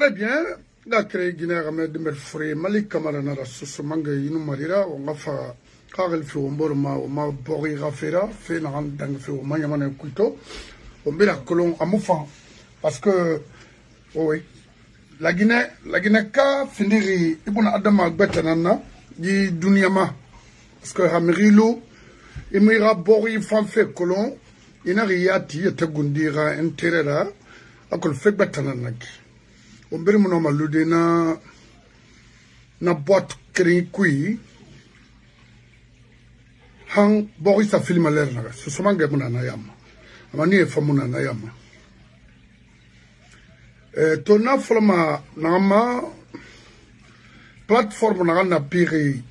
Très bien. La créé Guinée Ahmed Merfré, Malik Kamarana, Susumanga, Inumarira, on a fait Karel Fiumborma, on m'a boré Rafera, fait Naran Dangfeu, Mayamana Kuito, on met la colonne à Moufan. Parce que, oui, la Guinée ka finiri, Ibn Adama Betanana, di Dunyama. Parce que Ramirilo, Imira Bori Fanfe Colon, Inariati, Tagundira, Interera, à col fait Betananaki. On beri mon homme allude na boîte créée qui hang Boris a film à l'air ce sont mangas mon anayama amani e famu na anayama tona forma nama plateforme na pire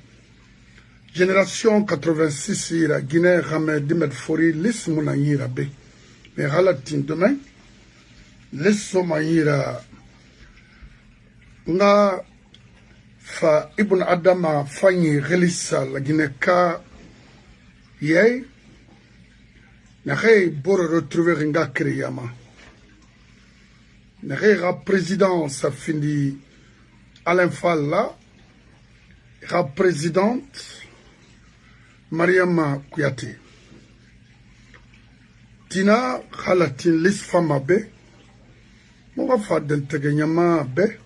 génération 86 ira Guinée ramé Dimet Fori lis mon ayira be mais halatin demain lis mon ayira nga fa Ibn Adama fanyi relisa la Guinée-ka yey na rey boro retrouver nga kriyama na rey ra présidence findi Alain Fall ra présidente Mariama Kouyaté tina khalatin lis fama be mo ga fa del teganyama be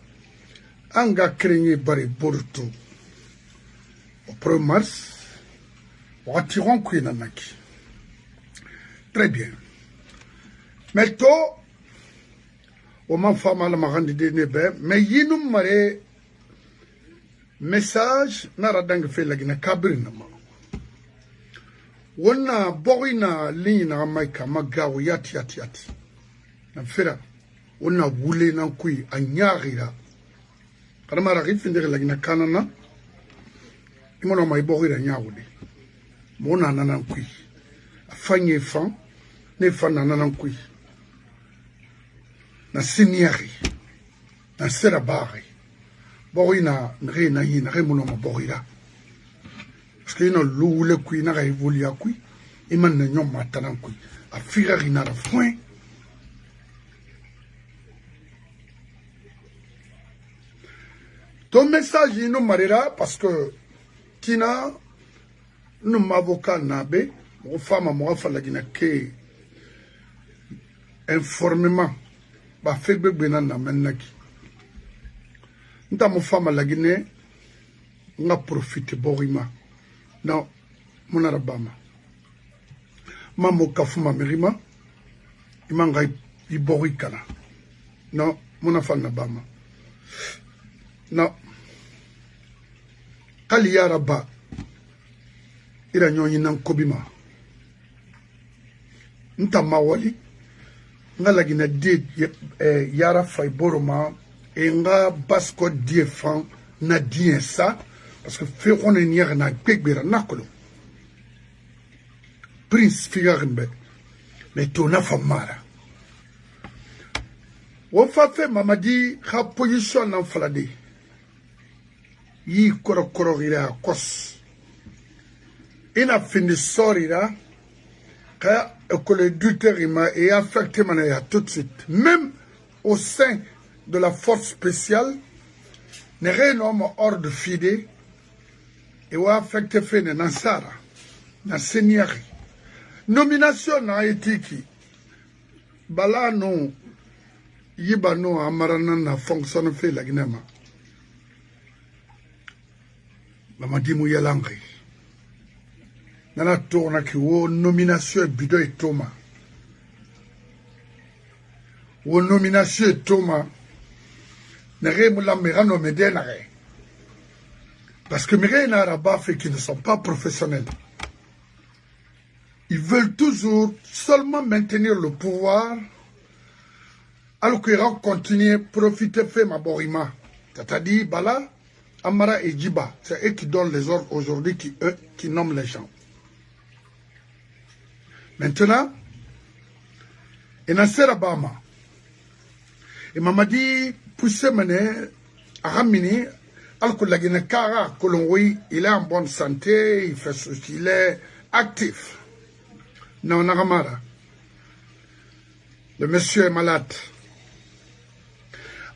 anga créé bari borto au 1er mars on attirons Kouinanaki. Très bien. Maintenant, on m'a fait mal à ma grande idée, mais il nous m'a message n'a rien fait la Guinée Cabrina. On a borina ligne à Maïka, Magaou, yati. On a voulu n'en couille à Nyarira. Quand on arrive à la Guinée Canana, il m'a dit que je suis mon ananan kui. A fanye fan, ne fan ananan kui. Na siniari, na serabari. Borina, nre na yi, nre mon homme borira. Parce qu'il y a le kui, n'a évolué à kui. Il m'a dit non, matanan kui. A firari n'a la foin. Ton message, il nous marira parce que Tina, nous avocat nabe, aux femmes à moi, la Guinée, qui informément, bah, fait bébé na menaki. Nous avons femme à la Guinée, on a profité borima. Non, mon arabama. Maman kafuma merima, il m'a dit borikana. Non, mon affaire nabama. Non. Kali yaraba ira nyonyi nan kobima nta mawali ngala gina de yara fay boroma e nga basko diefan na dien ça parce que fe on nier na pegbera nakolo prince figarmbe mais tona famara wo fa fe mamadi kha position nan falade yi koro ira kos ina fini sorira que le duterima est affecté tout de suite même au sein de la force spéciale ne renomme ordre fidé et wa affecté fene nansara na seniari nomination na etiki bala no yibano amarana na fonction fait la gnema Mamadi Mouyalangri. Nana tourna ki wo nomination bido et Thomas. Wo nomination Thomas. Nere moula mirano medenare. Parce que Mireille Naraba fait qu'ils ne sont pas professionnels. Ils veulent toujours seulement maintenir le pouvoir alors qu'ils vont continuer à profiter de ma borima. C'est-à-dire, Bala, Amara et Djiba, c'est eux qui donnent les ordres aujourd'hui, qui nomment les gens. Maintenant, il y a Serabama. Et Mamadi, poussé mené, à Ramini, alors que la Guinée-Kara, il est en bonne santé, il est actif. Non, Naramara. Le monsieur est malade.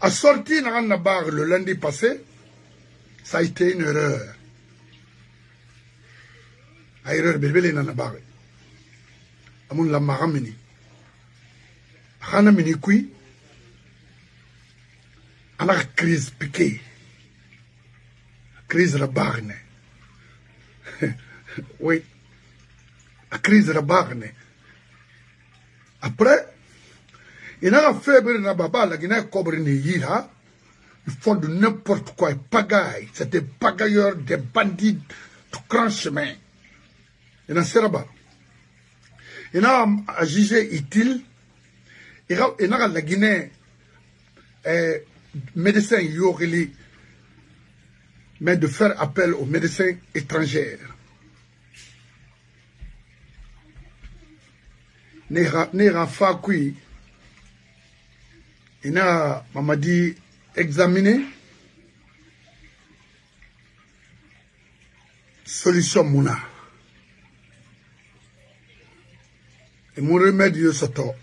A sorti dans la barre le lundi passé, ça a été une erreur. Une erreur bébé dans la barre. Amun la maramini. Hana mini kui. Ana crise piquée. Crise la barre. Oui. La crise de la barre. Après, il a fait na baba la Guinée cobre ni yira. Ils font de n'importe quoi, ils pagaillent. C'est des pagailleurs, des bandits de grand chemin. Il a seraba. Il a jugé utile. Il a la Guinée médecin yorili, mais de faire appel aux médecins étrangers. Nera Fakui, il a Mamadi examiné solution Mouna. Et mon remède soto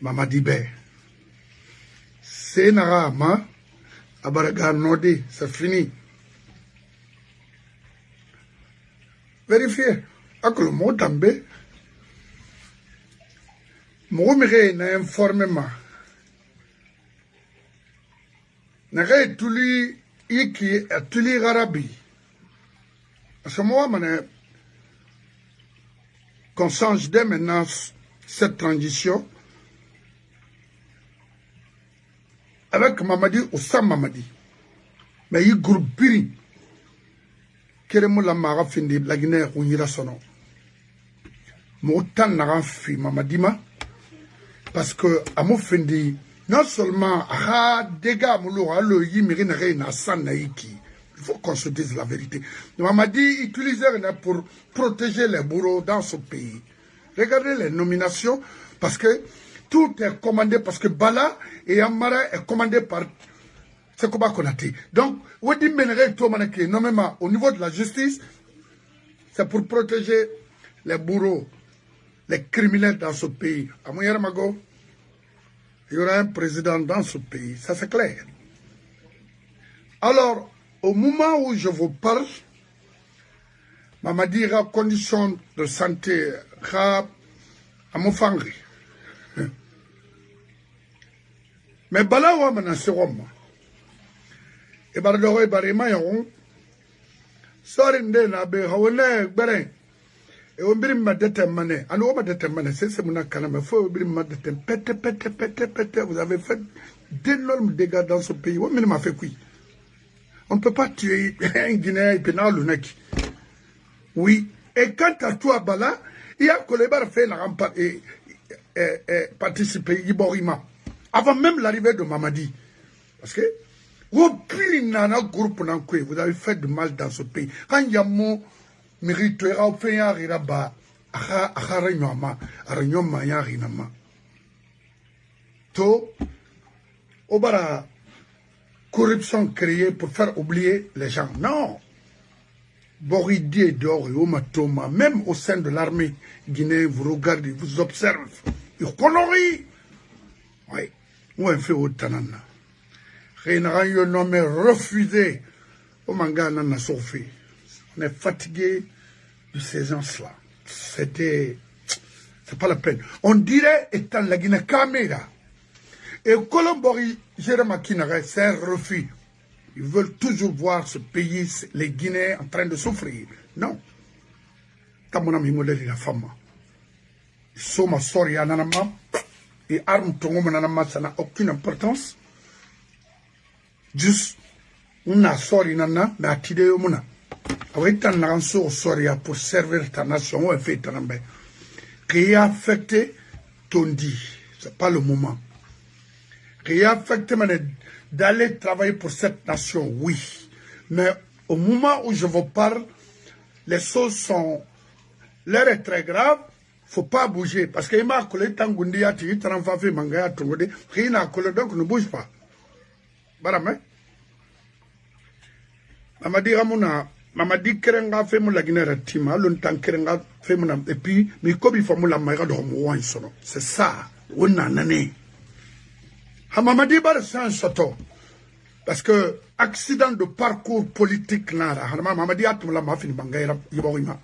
Mamadi Bé. C'est Nara Ma Abaraga Nodi, c'est fini. Vérifiez. Avec le mot També. Mon n'a informé ma. N'a tout lui, qui a tout lui Arabi. À ce moment, qu'on change dès maintenant cette transition avec Mamadi ou sans Mamadi. Mais il groupe Biri. Keremo la mara findi la Guinée ou Nira sono. Moutan n'a fi Mamadima. Parce que, à mon fendi, non seulement, dégâts, il faut qu'on se dise la vérité. Mamadi utilisait pour protéger les bourreaux dans ce pays. Regardez les nominations, parce que tout est commandé, parce que Bala et Amara est commandé par Sekoba Konate. Donc, au niveau de la justice, c'est pour protéger les bourreaux, les criminels dans ce pays. À Mouyermago, il y aura un président dans ce pays, ça c'est clair. Alors, au moment où je vous parle, Mamadi a condition de santé à Moufangri. Mais Bala wa Manasiroma. Et Bardoro et Barimayon, Sorinde Nabe, Hawele, Beren. Et on brim ma déterminé. Alors, on m'a déterminé. C'est mon canal. Il faut brim ma déterminé. Pété. Vous avez fait d'énormes dégâts dans ce pays. On m'a fait quoi? On ne peut pas tuer un Guinéen et puis le nec. Oui. Et quant à toi, Bala, il y a que les barres fait participer Iborima. Avant même l'arrivée de Mamadi. Parce que, au pire, nana groupe vous avez fait du mal dans ce pays. Quand il y a mon mérite au fait un riraba à Ranyoma Yarinama. To Obara corruption créée pour faire oublier les gens. Non. Boridi et Dor et Omatoma, même au sein de l'armée guinéenne, vous regardez, vous observez. Ils connaissent. Oui. Où on fait autant. Rien yo nommé refusé. Au manga nana sauvé. On est fatigué de ces gens-là. C'est pas la peine. On dirait étant la Guinée caméra. Et Colombori, Jéréma Kinare, c'est un refus. Ils veulent toujours voir ce pays, les Guinéens, en train de souffrir. Non. Comme mon ami modèle la femme. Soma sori ananama. Et arme tongo nanama, ça n'a aucune importance. Juste, on a sori nana, mais à tidé mona. Avec ta nanso soria pour servir ta nation, on fait ta nambe. Qui a affecté ton dit. C'est pas le moment. Qui a affecté d'aller travailler pour cette nation, oui. Mais au moment où je vous parle, les choses sont... L'air est très grave, il ne faut pas bouger. Parce qu'il m'a collé tant que tu as dit, tu as fait manga, tu as dit, rien n'a collé, donc ne bouge pas. Baramé. Mamadi Ramona, Mamadi Kerenga fait mon laguinère tima, longtemps Kerenga fait mon... Et puis, mais comme il faut mon la maïra de Romoan, c'est ça, on a nané. Hamamadi bar c'est un château. Parce que accident de parcours politique nara. Hamamadi a tout la mafine bangaira yiborima.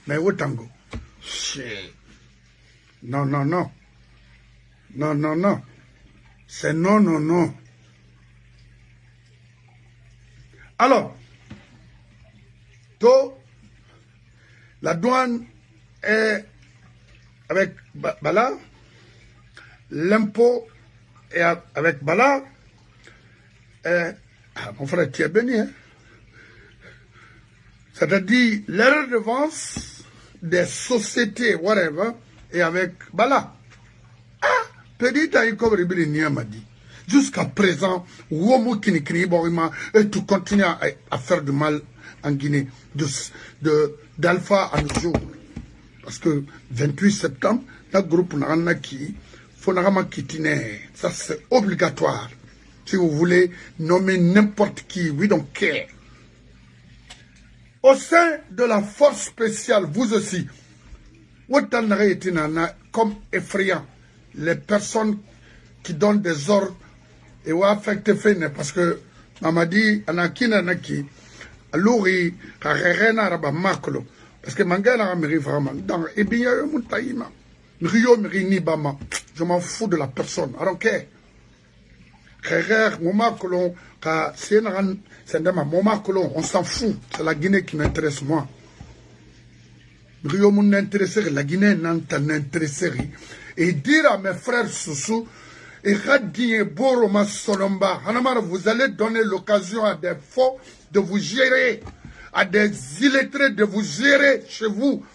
Mais au tango. Non, non, non. Non, non, non. C'est non, non, non. Alors, la douane est avec Bala, l'impôt est avec Bala. Mon frère, tu es béni. Hein? C'est-à-dire, les redevances des sociétés, whatever, est avec Bala. Petit m'a dit. Jusqu'à présent, Womo Kinikini Borima, et tu continues à faire du mal en Guinée, d'alpha à nos jours. Parce que 28 septembre, le groupe Naranaki, Fonarama Kitine, ça c'est obligatoire. Si vous voulez nommer n'importe qui, we don't care. Au sein de la force spéciale, vous aussi, comme effrayant, les personnes qui donnent des ordres et ou affecté fait parce que Mamadi anakina naki aluri karena araba maklo parce que mangala meri vraiment dans et bien mon taïma rio meri ni bama je m'en fous de la personne alors que mon maklo ka senan sendama mon maklo on s'en fout c'est la Guinée qui m'intéresse moi rio mon intéressé la Guinée n'entend intéressé et dire à mes frères Soussou et vous allez donner l'occasion à des faux de vous gérer, à des illettrés de vous gérer chez vous.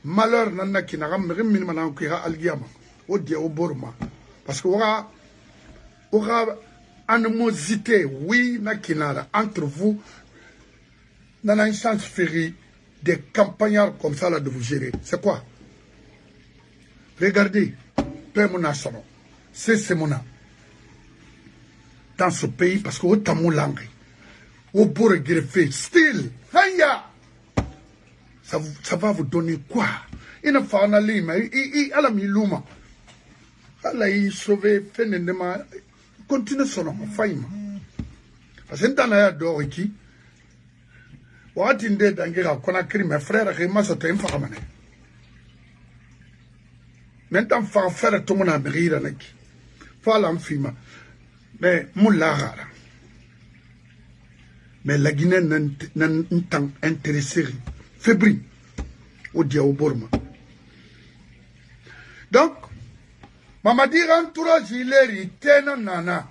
Malheur nana qui n'a pas algiama au dia au borma parce que aura animosité oui nakinara entre vous nana une chance férie des campagnards comme ça là de vous gérer. C'est quoi? Regardez, paix mon national. C'est mon âme. Dans ce pays, parce que au tamoulangue, au beau greffé, style, ça va vous donner quoi? Il ne faut pas aller, mais il a mis l'homme. Il a sauvé, fait continue son nom, faillement. Parce que dans la dehors, qui, ou à t'indiquer dans qu'on a créé mes frères, et moi, c'était une femme. Maintenant, il faire tout le monde à rire avec. L'enfima. Mais Moulahara. Mais la Guinée n'a pas intéressé. Fébrile. Au dia au Burma. Donc, Mamadi entourage, il est nana.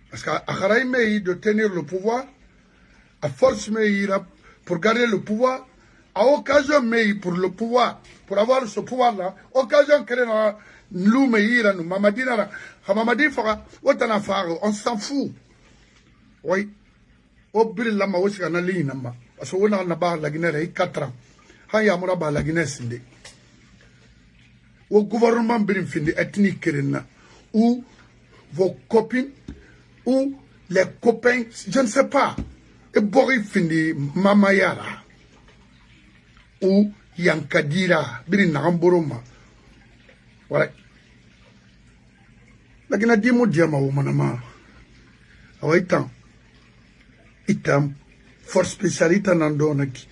Parce qu'à Kharaïme, de tenir le pouvoir, à force, pour garder le pouvoir, à occasion, pour le pouvoir, pour avoir ce pouvoir-là, occasion créée dans nous meilleur nous Mamadi nara Mamadi fera otana faro on s'en fout oui au bril la ma aussi na ligne namba parce que on a ba la Guinée 4 ans ha ya mura ba la Guinée sinde au gouvernement birim findi ethnique kerena ou vos copines ou les copains je ne sais pas et bori findi mama yara ou yankadira birin na amboroma voilà. La Guinée dit mon diamant au manama. Ah itam force spécialité nandonaki.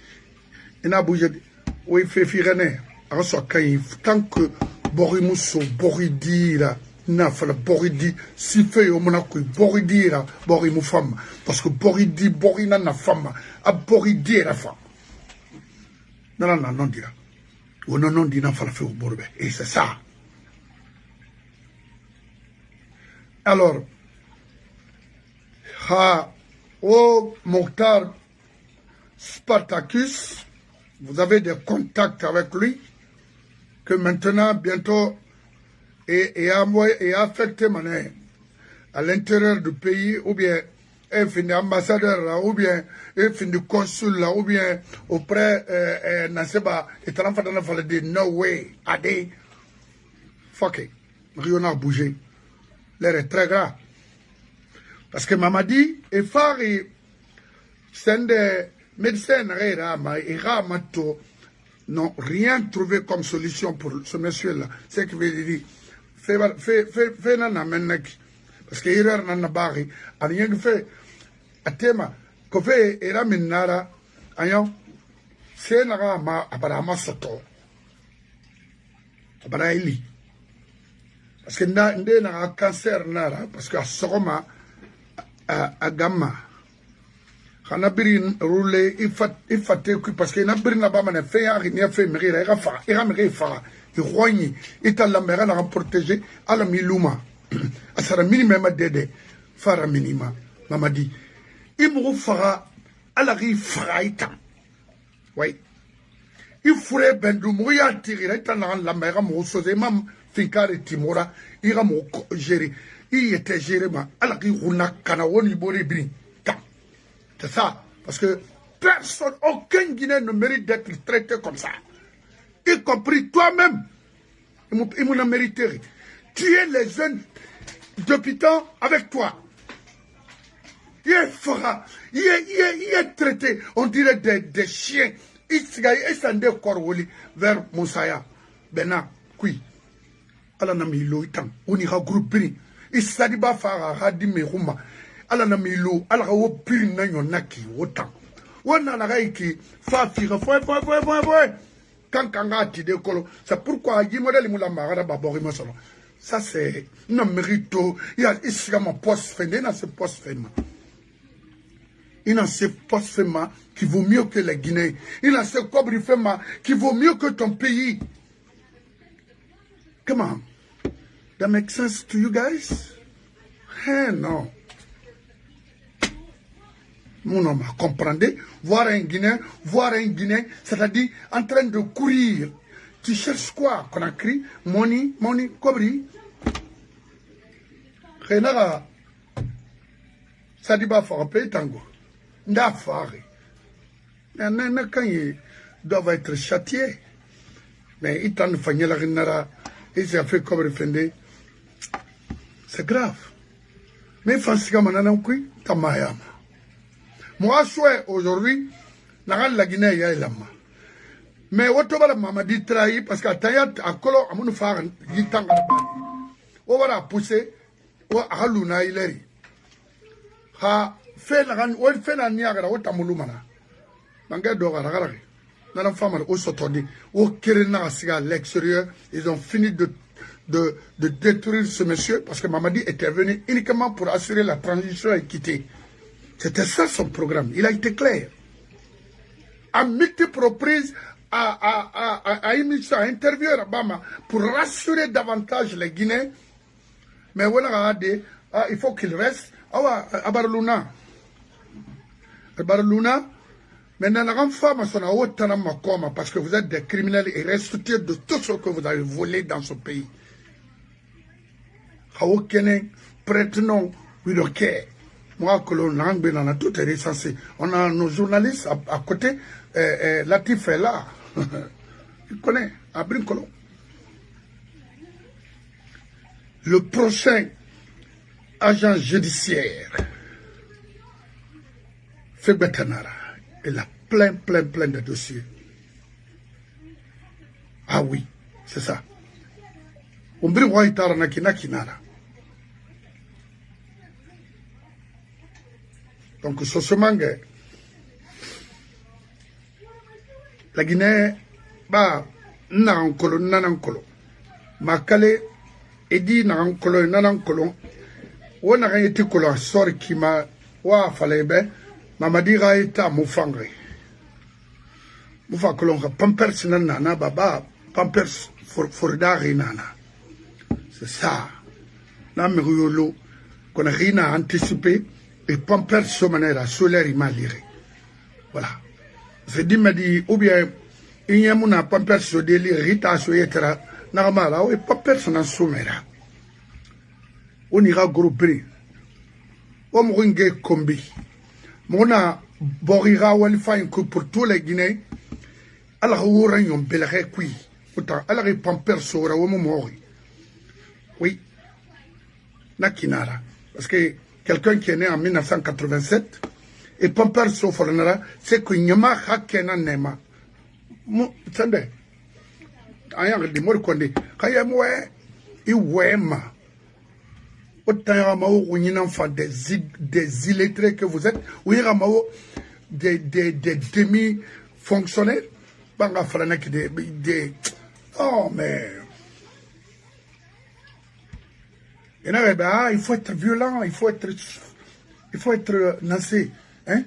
Il a bougé. Oui, fait firene. En soit tant que Borimuso, Boridira, Nafala, Boridi, si fait au Monaco, Boridira, Borimu femme. Parce que Boridi, Borina na femme, a Boridi la femme. Non, non, non, dira. Ou non, non, dina fala fait au Borbe. Et c'est ça. Alors, Mokhtar Spartacus, vous avez des contacts avec lui, que maintenant, bientôt, est affecté à l'intérieur du pays, ou bien est fini ambassadeur là, ou bien est fini consul là, ou bien auprès Naseba, et Talanfatana fallait dire no way, Ade, fuck it, rien n'a bougé. L'air est très grave. Parce que Mamadi est phare et c'est des médecins n'ont rien trouvé comme solution pour ce monsieur-là. C'est qu'il veut dire, fais parce que erreur nan na bari an yeng fe atema ko fe era minara ayon se na ma abara masoto abara ili parce que nde na cancer nara parce que asoma a gamma kana birin roule ifate ku parce que na birin na ba mana fe ya ni fe mira ga fa ira mira fa i roigni italla mera na protéger ala miluma asara minimum dede fara minima mamadi imu fara ala ri fara ita oui il fure bendu mo ya tirira italla la mera mo soze mam finkare timora ira mo gérer il était géré ma ala ri runa kana woni bori brin. C'est ça. Parce que personne, aucun Guinéen ne mérite d'être traité comme ça. Y compris toi-même. Il m'en a mérité. Tuer les jeunes d'hôpital avec toi. Il est fera. Il est traité. On dirait des chiens. Il s'en décorole vers Moussaya. Bena, oui. Allah n'a mis l'eau. On ira grouper. Il s'est dit, bah, fara, hadi merouma. Ala na milo ala ka wo piri na yonaki wotan wona na gaiki fa fira foi quand ti de kolo c'est pourquoi yi modèle mula magara babori masolo ça c'est non mérito il y a ici mon poste fendé dans ce poste fema il a ce poste fema qui vaut mieux que les Guinéens il a ce cobri fema qui vaut mieux que ton pays. Come on, that makes sense to you guys? Hey, no. Mon homme, comprenez, voir un Guinéen, c'est-à-dire en train de courir. Tu cherches quoi? Qu'on a crié money, cobri. Renara, ça dit pas faire un pays tango. N'a faré. Quand ils doivent être châtiés. Mais ils t'ont fait la renara, ils s'est fait cobri fendé. C'est grave. Mais Francisca Mananankui, Tamayama. Moi, je suis aujourd'hui, la Guinée, il y a l'âme. Mais autour de Mamadi trahi, parce qu'à Tayat, à Kolo, à mon frère, il est en train de faire pousser, ou à Luna, il est. Ha, fait la niagara, ou Tamulumana. Manga d'Ora, dans la femme, au Sotodi, au Kirena, à l'extérieur, ils ont fini de détruire ce monsieur, parce que Mamadi était venu uniquement pour assurer la transition et quitter. C'était ça son programme. Il a été clair. À multiples reprises, à émission, à interviewer Obama pour rassurer davantage les Guinéens. Mais voilà, il faut qu'il reste. À Barluna. Maintenant, parce que vous êtes des criminels et restitués de tout ce que vous avez volé dans ce pays. Prête-non, we don't care. Moi, que l'on a tout est recensé. On a nos journalistes à côté. Latif est là. Il connaît. À Brincolo. Le prochain agent judiciaire, Fegbetanara, il a plein de dossiers. Ah oui, c'est ça. On brille Waitara Nakinara. Donc, sur ce manga, la Guinée, nanankolo. Makale, edi nanankolo, ou n'a rien été colon, sort qui m'a, ou falebe, mamadi raïta moufangre. Moufa colon, pampers nana, baba, pampers fordari nana. C'est ça. Namiriolo, qu'on a rien à anticiper. Et Pampers Somanera, solaire, il m'a liré. Voilà. Je dis, me dit, ou bien, il y a mon Pampers sur des lits, Rita, Soyetera, normal, ou Pampers en Somera. On ira grouper. On m'ringue combi. Mona, Borira, ou elle fait un coup pour tous les Guinéens. Alors, on aura un bel récuit. Autant, alors, Pampers sera au moment. Oui. Nakinara. Parce que, quelqu'un qui est né en 1987, et Pampers Soforanara, c'est que Nyama Hakena Nema. Tande, ayant de Morkonde, Kayamwe, Iwema. autant des illettrés que vous êtes, ou des demi-fonctionnaires. Oh, mais. Il faut être violent, il faut être nassé. Hein?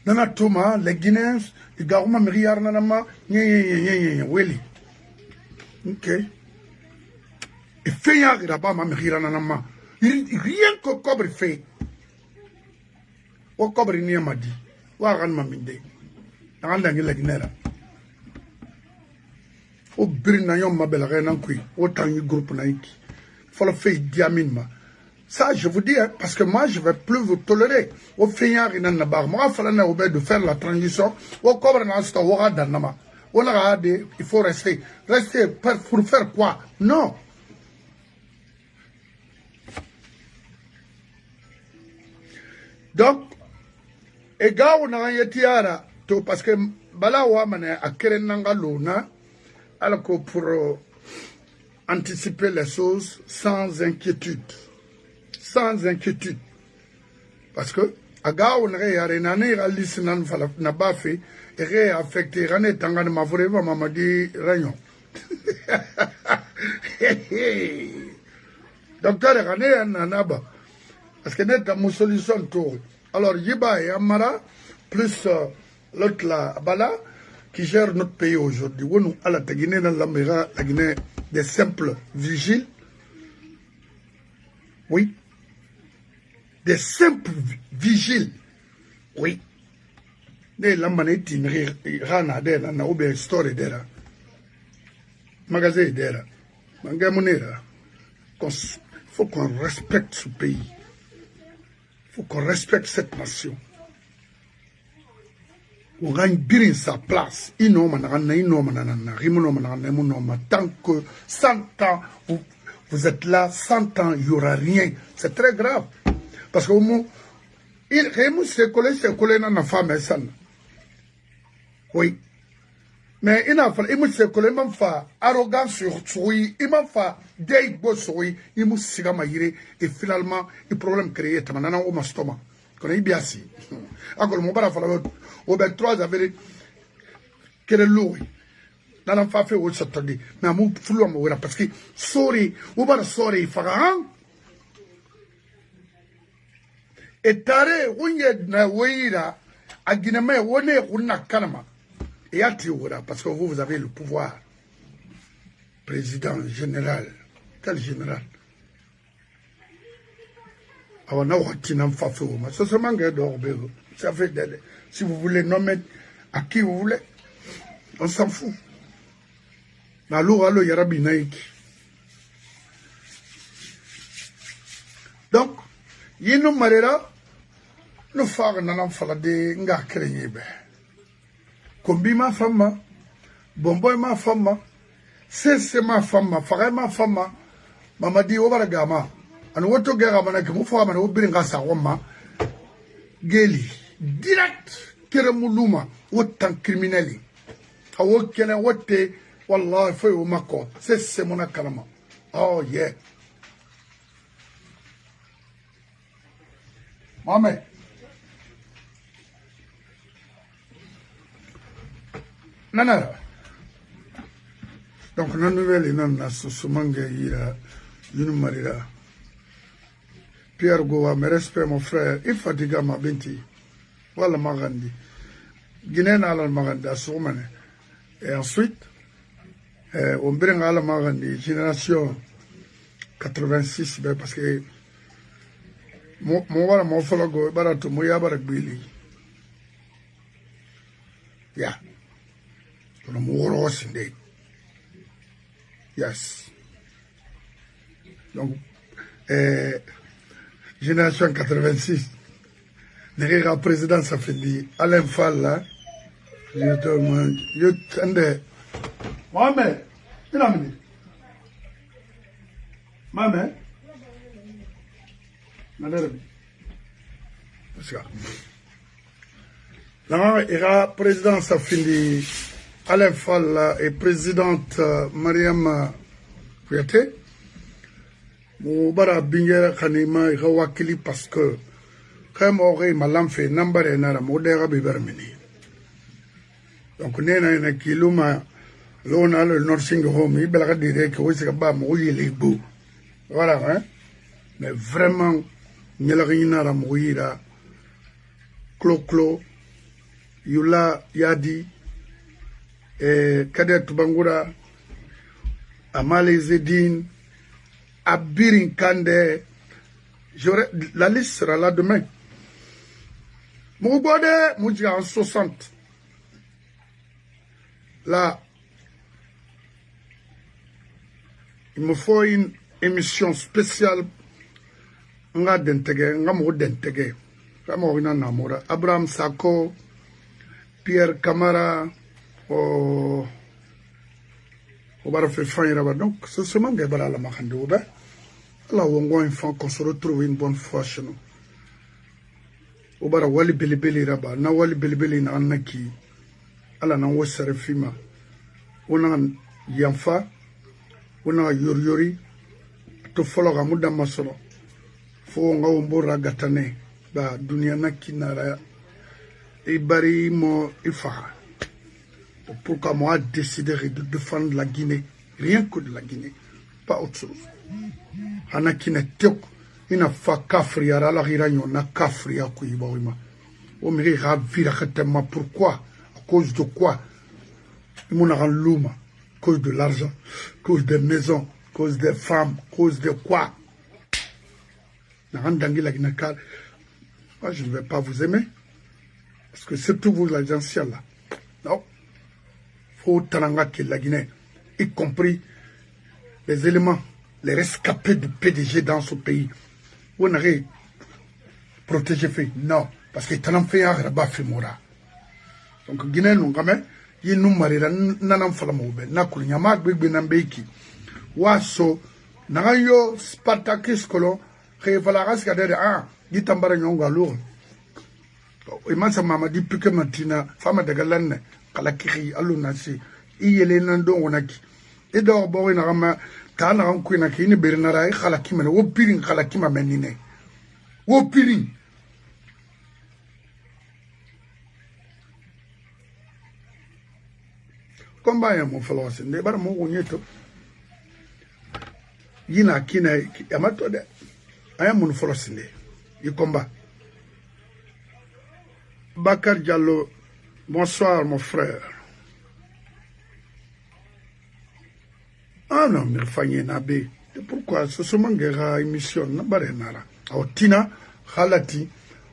Nana Thomas, les Guinéens, les Garouma Miriar Nanama, Weli. Ok. Et fait ya là-bas, ma Miriar Nanama. Rien que Cobre fait. O Cobre n'y a pas dit. Ouaran Maminde. Dans la Guinée. O Brinayon Mabel Renankui. O Tangi Groupe Naiki. Il faut le faire diamine. Ça, je vous dis, hein, parce que moi, je ne vais plus vous tolérer. Au final, il n'y a pas de faire la transition. Il faut rester. Rester pour faire quoi? Non. Donc, et gars, on a un parce que Balawa mane a Kerenanga Luna, alors que pour anticiper les choses sans inquiétude. Sans inquiétude. Parce que, aga on aurait renane ralisnan fala na bafi et affecté rane tangane mavoreva mamadi ranyon. Docteur rane nanaba. Parce que net mon solution tour. Alors Yiba et Amara plus l'autre là Bala qui gère notre pays aujourd'hui. On nous à la Guinée dans la Guinée des simples vigiles. Oui. Des simples vigiles. Oui. Des lamaneti rana dera na oube story dera. Magasin dera. Mangamonera. Il faut qu'on respecte ce pays. Il faut qu'on respecte cette nation. On gagne bien sa place. Tant que 100 ans, vous êtes là, 100 ans, il n'y aura rien. C'est très grave. Parce que il s'est collé dans la femme. Oui. Mais il s'est collé, il m'a fait arrogance sur lui, il m'a fait dégo sur lui, il m'a fait et finalement, le problème créé, il m'a fait un stomac. Quand il bien si. Encore, mon père a fallu au ben 3 avait quel est l'eau. Dans l'enfant fait au saturday. Mais à mon flou, parce que, sorry, ou pas sorry, il fera un. Et tare, ouye na weira, à Guinée, on est una kanama. Et à Tioura, parce que vous avez le pouvoir. Président, général. Quel général? Alors, on a un fafou. Ça se manque d'or. Ça fait d'elle. Si vous voulez nommer à qui vous voulez, on s'en fout. Donc, il nous marera. Nous faisons un enfant de nga créé. Combi ma femme, bonboy ma femme, c'est ma femme, faray ma femme, maman dit Obaragama. And what to get a man like Mufama who bring us a woman. Geli, direct Keremuluma, what tan criminally. I work in a what day, wallah, for you, Mako, says Semona Kalama. Oh, yeah. Mame. Nana. Donc, la nouvelle est ce manga, il marira. Pierre Goua, mes respects, mon frère, il fatigue ma binti. Voilà Magandi. Guinée n'a la Magandi à Soumane. Et ensuite, on bring à la Magandi, génération 86, parce que mon fologo, barato, moya barak bili. Yeah. On a more horse indeed. Yes. Donc, génération 86. Derrière la présidence, ça fait dit Alain Fall là. Je t'endais. Mohamed, tu l'as amené. Mohamed. Parce que. Là, il y a présidence, ça fait dit Alain Fall et présidente Mariam Kouyaté. Moubara Bingera Kanima, Rawakili, parce que, quand on ma lampe fait, Nambare Nara, Modera Bibermini. Donc, Nena Kiluma, l'on a le nursing home, il va dire que oui, c'est pas mouiller les bouts. Voilà, hein. Mais vraiment, Nyalagina Ramouira, Clo, Yula Yadi, Kadet Bangura, Amale Zedine, Abirin Kande, la liste sera là demain. Moubode, Moudja en 60. Là, il me faut une émission spéciale. Nga dentege, nga mo dentege. Kama wina namora. Abraham Sako, Pierre Camara, Obara fait fin donc c'est seulement Gebara la Mahande Oba. Alors on voit enfin qu'on se retrouve une bonne fois chez nous. Obara wali belibeli raba, na wali belibeli na anaki. Ala na wesere fima. Ona yamfa, ona yoryori, to follow amuda masoro. Fo nga umbora gatane, ba dunia na kinara, ibari mo ifa. Pourquoi moi décider de défendre la Guinée, rien que de la Guinée, pas autre chose. Hanakine tok, ina fa kafri ara la hiranyo na kafri ya kuiba wima. Omiri ravira khatema pourquoi, à cause de quoi? Imuna luma, à cause de l'argent, à cause des maisons, à cause des femmes, à cause de quoi? Moi je ne vais pas vous aimer, parce que c'est tout vous les anciens là. Non. Faut Tananga qui la Guinée, y compris les éléments, les rescapés du PDG dans ce pays. Vous n'avez protégé fait. Non, parce que t'en fait un rabat mora. Donc Guinée nous quand même, y nous marira nanam falamoube, nakul nyamak big benambeki. Waso, nagayo Spartacus colon, révalaras kadere ah, dit tambara nyonga lourd. Et moi ça m'a dit plus que matina, femme de galane. Kalakiri alunasi iyele nando onaki edo boy na ma kana ran kuina kini bernara khalaki men wo pirin khalaki ma menine wo pirin komba ya mo falose ne bar mo wonyeto yina kina amato de aya mo falose ne yi komba Bakar Diallo. Bonsoir, mon frère. Ah non, mais Fanny Nabe. Pourquoi ce sont guerre émission Nabarenara. Au Tina, Halati,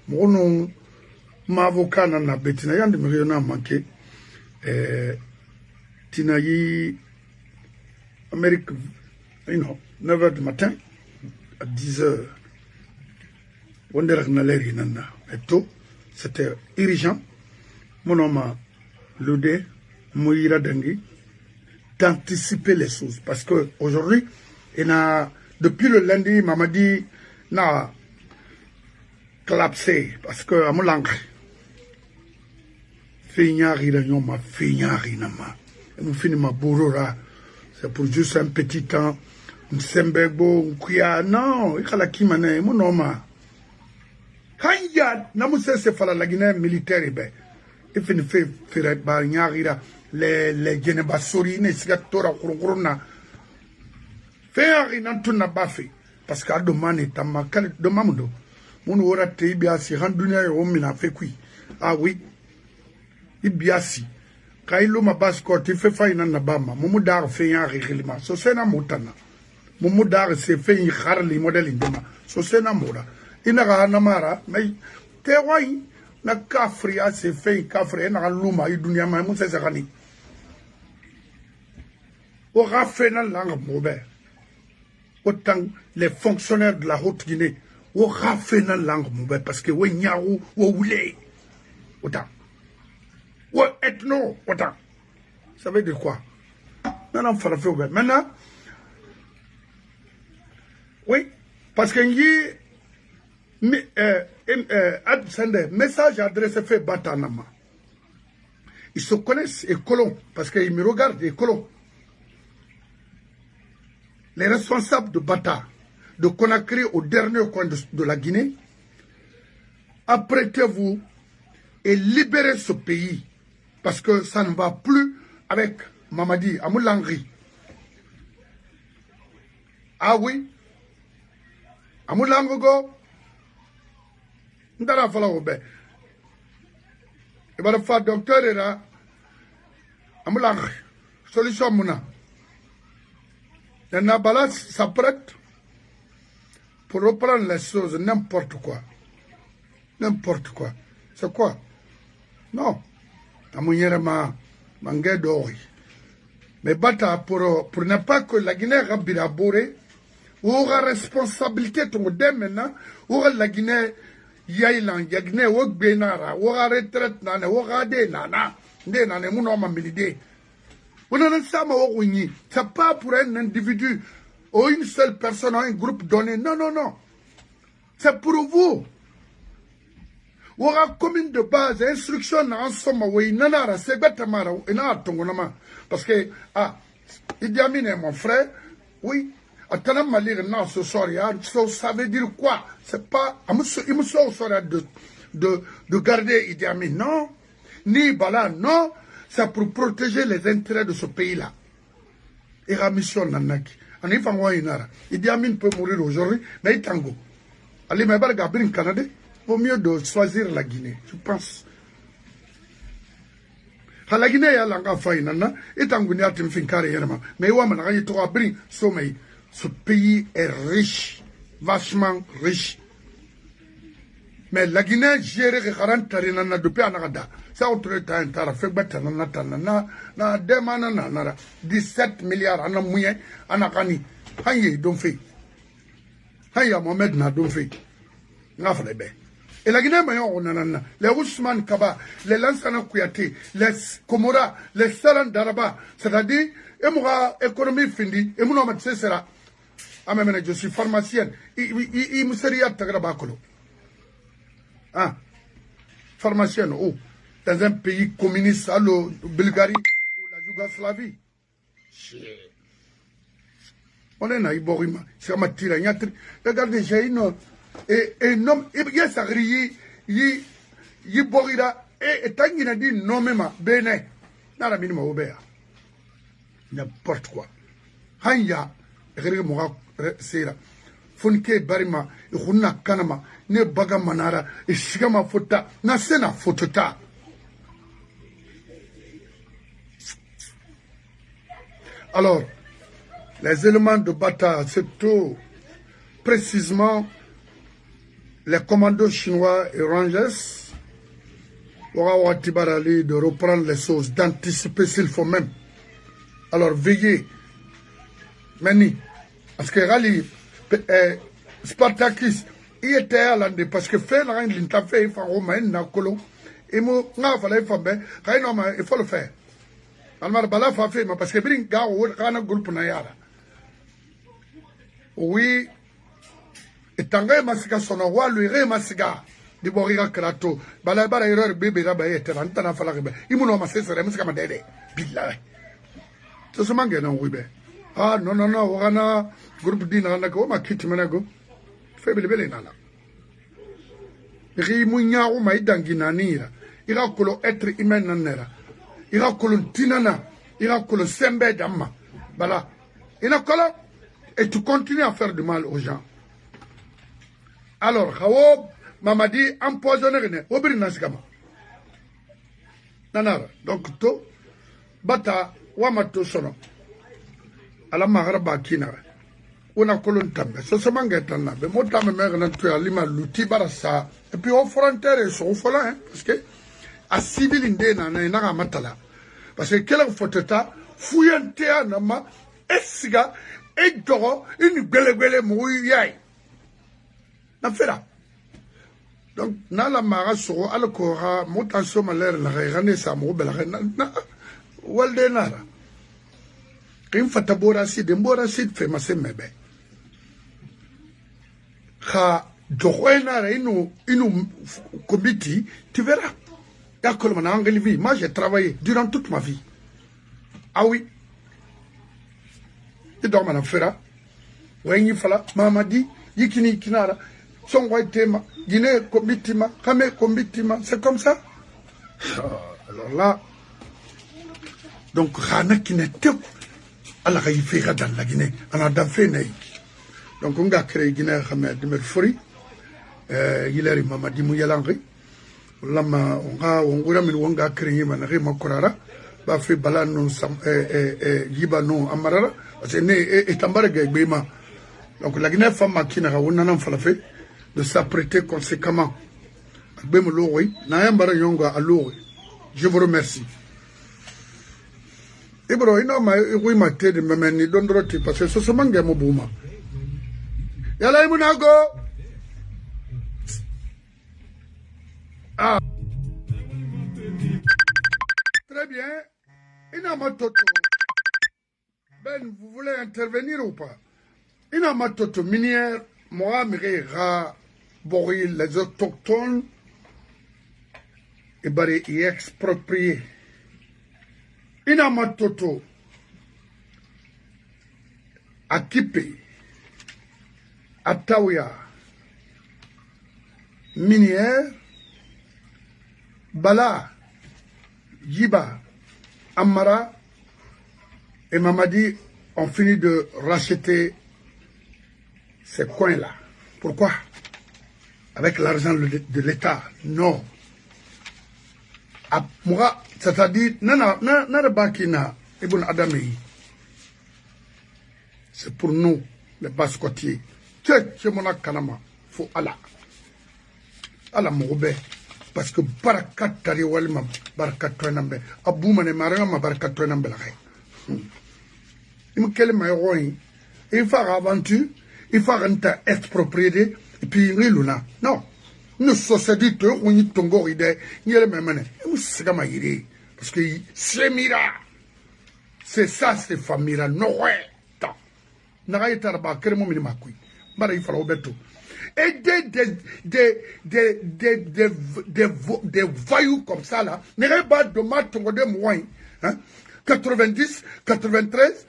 mon avocat na betina yande me manqué. Tina yi Amérique, 9h du matin, à 10h. Wonder Naleri Nana. Et tout, c'était irrigeant. Mon homme, l'idée, Moïra Dengi, d'anticiper les choses. Parce qu'aujourd'hui, depuis le lundi, Mamadi n'a collapsé. Parce que, à mon langue, Fignari ma Fignari nama. Et nous finissons ma bourrora. C'est pour juste un petit temps. Msembego, Nkuya, non, il y a la Kimane, mon homme. Kanya, Namuse se fala la Guinée militaire, il finit faire les Genebasori, les Sigatora, Kuruna. Faire une tuna baffé. Parce qu'à demander, t'as ma calme de Mamudo. Mon aura té biasi, randunia et homina fait qui. Ah oui. Il biasi. Kailo ma basse côte, il fait faille en Abama. Moumudar fait un réglima. So c'est un moutana. Moumudar s'est fait un harli modèle indema. So c'est un moura. Il n'a pas namara, mais t'es roy. Na kafri a se fait kafri na luma i dunia ma mu se zakani o rafe na langa mobe autant les fonctionnaires de la Haute-Guinée o rafe na langa mobe parce que we nyaru o wule autant o ethno autant ça veut dire quoi non fara fait maintenant oui parce que yi message adressé fait Batanama. Ils se connaissent, et colons, parce qu'ils me regardent, et colons. Les responsables de Bata, de Conakry au dernier coin de la Guinée. Apprêtez-vous et libérez ce pays. Parce que ça ne va plus avec Mamadi Amoulangri. Ah oui? Amoulangogo? Ndara fala obe. Ibara fa docteur era Amoulangri. Solution mouna. Nabala s'apprête pour reprendre les choses, n'importe quoi. N'importe quoi. C'est quoi? Non. Amouyerema, mangé d'ori. Mais bata pour ne pas que la Guinée rabira boré, aura responsabilité ton dé maintenant, aura la Guinée yailan, la Guinée wok benara, aura retraite nana, aura de nana, de nana, mon homme milité. On a sama wini. C'est pas pour un individu ou une seule personne ou un groupe donné. Non, non, non. C'est pour vous. Il y aura commune de base, instruction en somme, oui, nanara, c'est bête, mara, et n'a tongonama. Parce que, Idi Amin est mon frère, oui, Atanam Malir, non, ce soir, ça veut dire quoi? C'est pas, il me sort de garder Idi Amin, non, ni Bala, non, c'est pour protéger les intérêts de ce pays-là. Et la mission Nanaki. En Ifanwa Inara, Idi Amin peut mourir aujourd'hui, mais il tango. Allez, mais Barga, Brin Canada. Vaut mieux de choisir la Guinée, je pense. La Guinée, il y a l'anga faïnana, et Tangunia Timfinkari Yerma. Mais Waman, il y a brin, sommeil. Ce pays est riche, vachement riche. Mais la Guinée, gère 40 ans depuis Anagada. Ça, autre temps, t'as fait battre na demana 17 milliards en moyen, en Akani. Haye, donc fait. Haye, Mohamed n'a donc fait. N'a fait bien. Et la Guinée, les Ousmane Kaba, les Lansana Kouyaté, les Komora, les Saran Daraba, c'est-à-dire, économie findi, et mon c'est sera. Je suis pharmacienne. Il me serait à Tagrabakolo. Ah, pharmacienne, oh, dans un pays communiste, la Bulgarie ou la Yougoslavie. On est là, Iborima, c'est ma tire. Regardez, j'ai une. Et non, il y a ça grillé, il borira, et tant qu'il a dit non, même, bene, n'a la minimum obéa. N'importe quoi. Hanya, Rémoura, c'est là. Fonke Barima, Runa Kanama, Ne Bagamanara, et Shigama Fota, Nasena Fotota. Alors, les éléments de bataille, c'est tout précisément. Les commandos chinois et rangers auront de reprendre les choses, d'anticiper s'il faut même. Alors veillez, Meni, parce que Rally, Spartacus, il était à l'année, parce que faire l'interface, il faut romain, colon, et moi, il faut le faire. Alors, Bala fait, parce que Bring Gao, un groupe Nayara. Oui. Et tanga masika sono walu ire masika di boriga krato bala bara erreur bebe raba yete ranta fala be imuno masesere masika madede billahi to so mangi na wibe ah non wana groupe dina na ko makiti menago febele bele nana ri munya o mai dangina nira ira kolo être humain nanera ira kolo tinana ira kolo sembe damma bala ina kola et tu continues à faire du mal aux gens. Alors, Mamadi empoisonné, Obri Nasigama. Nanara, donc, to, bata, wamato sono. Ala maharaba kina. Una kolon tambe. So se mangetana. Be motame mère tu alima luti barasa. Et puis, aux frontières, ils sont follants, hein. Parce que, à civil inde na matala. Parce que, quelle foteta, fouillantea nama, esiga, et doro, une gueule mouillai. Na fera. Donc, na la mara soro alkora motanso malere la rene sa mo bela na walde nara. Kim fatabora si de mbora si fe masemebe. Kha dohena inu committee, tu verras. D'accord, mon anglais, moi j'ai travaillé durant toute ma vie. Ah oui. Et donc, on fera. wengi fala mamadi yikini kinara songwa tema Guinée combitima Kame combitima c'est comme ça. Alors là donc rana kinete ala ga yifira dans la Guinée ana dan fe nay donc on ga créé Guinée Kame de Merfori yilari mamadi mu yalangi lama on gura min wonga créé man rima korara ba fe bala non sam yiba non amarara parce que ne etambare ga bema. Donc la Guinée femme makina ga wonana fala fe de s'apprêter conséquemment. Je vous remercie. Ibro ina ma oui ma tede memeni dondroti parce que ce mange mo buma. Yala imunago. Ah. Très bien. Ina ma toto. Ben vous voulez intervenir ou pas? Ina ma toto minière moi mirera Bori les autochtones et bari y exproprié. Inamatoto Akipe Atawia Minière Bala Yiba Amara et Mamadi ont fini de racheter ces coins-là. Pourquoi? Avec l'argent de l'État. Non. Moi, c'est-à-dire, c'est pour nous, les Basse-Côtiers. C'est mon kanama. Faut Allah. Allah moube. Parce que barakat tari walima barakat toinambe. Aboumane marama barakat toinambe la kay. Il me kele mayoyi. Il faut aventure. Il faut rentrer exproprié. Et puis, Luna. Non. Nous sommes dit que nous sommes tongo ide. Nous sommes parce que c'est mira. C'est ça, c'est famille. Non, ouais. N'a pas ba keremo minima kui. Bara il fallait obeto. Et des voyous comme ça là. N'aurait pas de mat tongo de moins. 90, 93.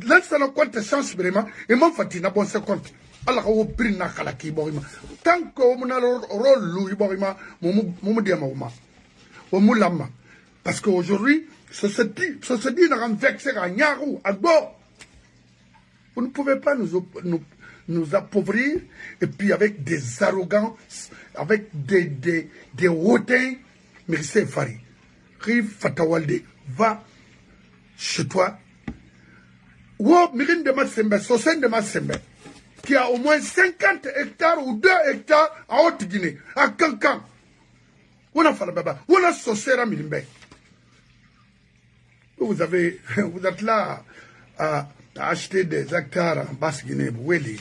L'instant compte change vraiment. Et mon fatina bon se compte. Allah ko brina kala ki borima tant que on a rôle lui borima momu dia mauma o mulama parce que aujourd'hui ce se dit dans vexer à Nyarou à Go. Vous ne pouvez pas nous appauvrir et puis avec des arrogances avec des hautains mais c'est fari Rif Fatawalde va chez toi wo mirin de Massembe sosen de Massembe qui a au moins 50 hectares ou 2 hectares en Haute-Guinée, à Cancan. On a fait la baba, on a saucé à Milimbe. Vous êtes là à acheter des hectares en Basse-Guinée, Weli.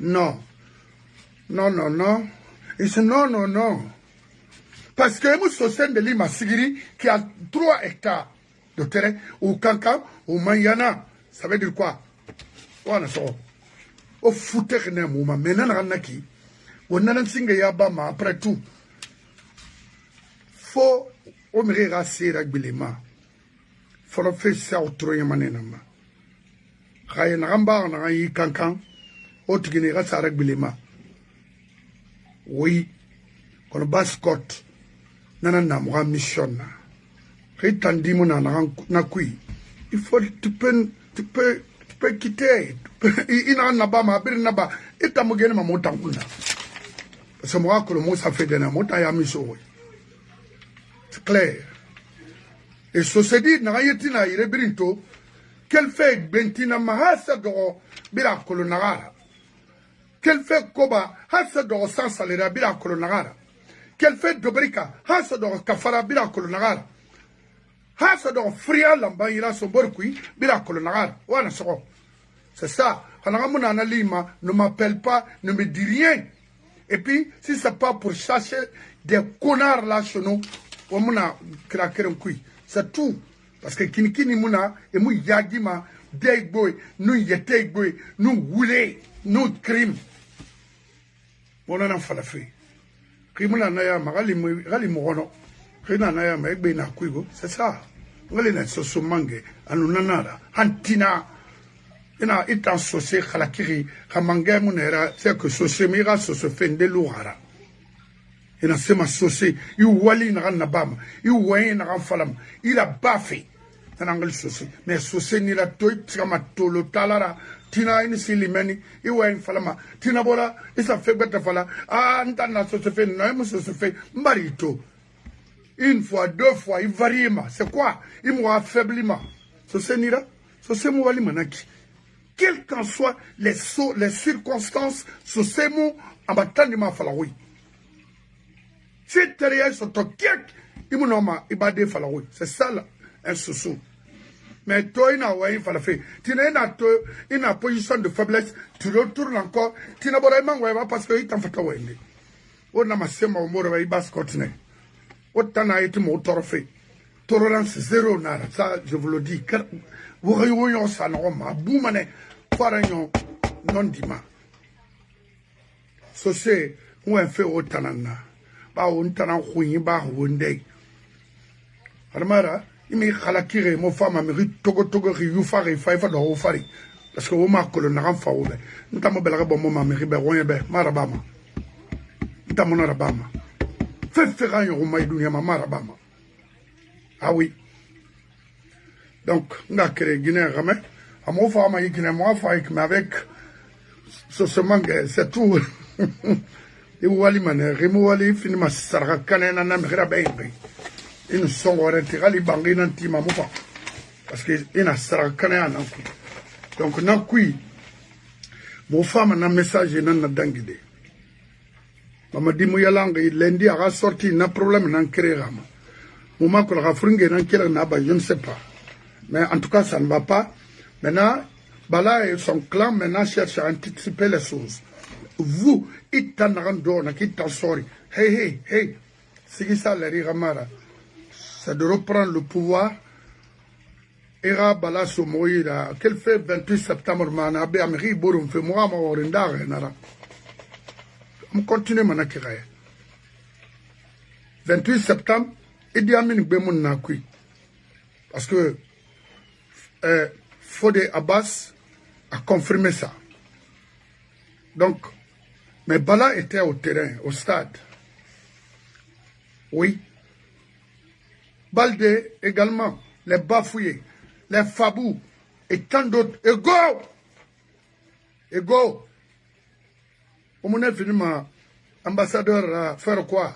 Non. Non, non, non. Et c'est non, non, non. Parce que nous sommes de Lima Sigiri qui a 3 hectares de terrain, au Cancan, au Mayana. Ça veut dire quoi? On a ça. Au foutre ne mouma maintenant ranaki on a singa ya bama après tout faut o me rasser agbilema faut faire ça autre yamanena ma khaye na gamba na yi kankan o tigini rasser agbilema oui kon bascot nana na mo mission na ritandi mo na kui il faut tu peux quitter ina naba ma bir naba ita mo gene ma motan kuna parce que moi que le mot ça fait de na motan ya miso c'est clair et ce se dit na yetina ire birinto quel fait bentina ma hasa do bira kolonara quel fait koba hasa do sans salaire bira kolonara quel fait dobrika hasa do kafara bira kolonara hasa do fria lamba ira so borkui bira kolonara wana so. C'est ça. Quand Lima ne m'appelle pas, ne me dit rien. Et puis, si ce n'est pas pour chercher des connards là chez nous, on a craqué un coup. C'est tout. Parce que Kinikini Mouna, et mou Yagima, Degboy, nous Yetegboy, nous Woulé, nous crime. On en a fait la fée. Kimuna Naya, Rali Morono, Rina Naya, Megbe Nakuigo, c'est ça. Rali Nasoso Mange, Anunanara, Antina. ina itan sose khalakiri khamanga munera c'est que sose mira sose fende luhara ina sema sose I wali na nabama I wayin na falam ila bafi tanangal sose mais sose ni la toy kama tolo talara tina ini silimeni I wayin falama tina bola isa fe beta fala ntana sose fe na mu sose fe marito une fois deux fois il varie c'est quoi il m'a affaiblement sose nira sose mu wali manaki quelles qu'en soient les circonstances, ce c'est mon abattant de ma falaoui. C'est derrière ce toquet, il m'a falaoui. C'est ça là, un sous. Mais toi, il n'a pas fait. Tu n'as pas une position de faiblesse, tu retournes encore, tu n'as pas vraiment parce qu'il t'en fait quoi. On n'a pas fait mon mot de basse continent. Autant a été mon trophée. Tolérance zéro, ça je vous le dis. Vous voyez ça, non, ma boumane. Faranyo non dima so se on fait autanana ba on tanan khunyi ba wonde armara imi khalakire mo fama mi togo ri yu fari fa do fari parce que o ma ko na ran fa obe ntamo bela bo mo ma mi be ron be marabama ntamo na rabama fe ranyo o mai dunya ma marabama ah oui donc nga créé Guinée ramé à mon femme avec mais avec ce manque c'est tout et wali mané remouali fini ma saraka kanena na mira bayi une son orientale li bangi nanti ma mofa parce que ina saraka kanena nanku donc nankui mon femme na message na dangide mama dimu yalanga lendi a sorti na problème nan créer rama moment que la fringue nan kela na ba je ne sais pas mais en tout cas ça ne va pas. Maintenant, Bala et son clan maintenant cherchent à anticiper les choses. Vous, c'est de reprendre le pouvoir. Ira Bala Somoïra, qu'elle fait 28 septembre, on continue maintenant. 28 septembre, Idi Amin Bemoun Nakui. Parce que Fodé Abbas a confirmé ça. Donc, mais Bala était au terrain, au stade. Oui. Baldé également, les Bafouillés, les Fabou et tant d'autres. Ego. Au moment finalement, ambassadeur faire quoi?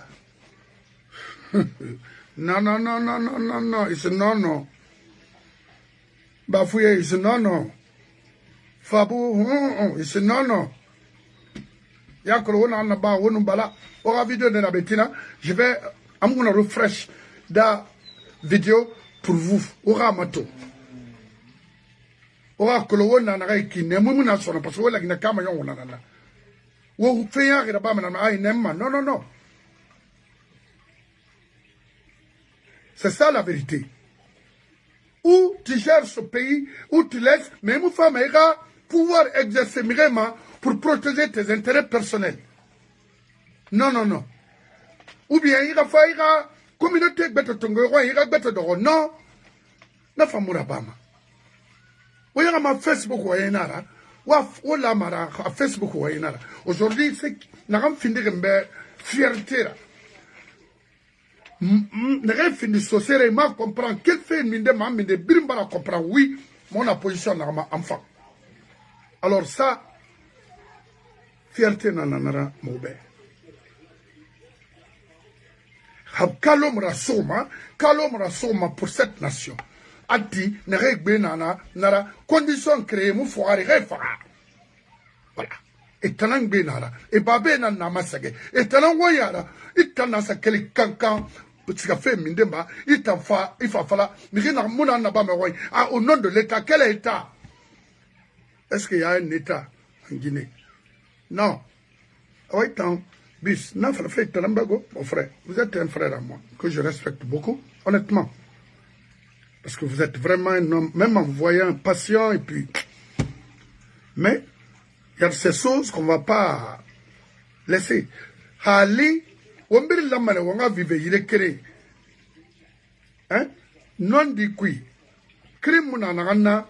Non, il se non. Bafouillé, il se non. Fabou, il se non. Yakolo, on a ba, on bala. Aura vidéo de la Bettina, je vais, I'm gonna refresh la vidéo pour vous. Aura mato. Aura kolo, on a un qui n'est pas son parce que on a une caméra, on a un. Ou fait un rabat, non. C'est ça la vérité. Ou tu gères ce pays, ou tu laisses, mais une femme ira pouvoir exercer vraiment pour protéger tes intérêts personnels. Non. Ou bien il va faire la communauté bête tongo, il va bête de non. Na famura bama. Ou il y a ma Facebook ou yenara. Ou la mara Facebook ou yenara. Aujourd'hui, c'est n'a pas fini de me fierté. N'a fini de société, ma comprend quel fait minde ma minde birimba comprend oui mon opposition n'a ma enfant. Alors ça fierté nanana moube. Kalom rasoma pour cette nation. Ati ne règle nana nara condition créée mou foire refara. Voilà. Et tanang benara et babé nana masage et tanang wayara et tanasa keli kankan. Petit café mindemba, il fa fala, mais il au nom de l'État, quel État? Est-ce qu'il y a un État en Guinée? Non. Oui, tant, bis, n'a fait Talambago, mon frère. Vous êtes un frère à moi, que je respecte beaucoup, honnêtement. Parce que vous êtes vraiment un homme, même en vous voyant patient, et puis. Mais, il y a ces choses qu'on ne va pas laisser. Ali, Wambiri lamane wanga vive yile kere. Non di kui. Crime muna nagana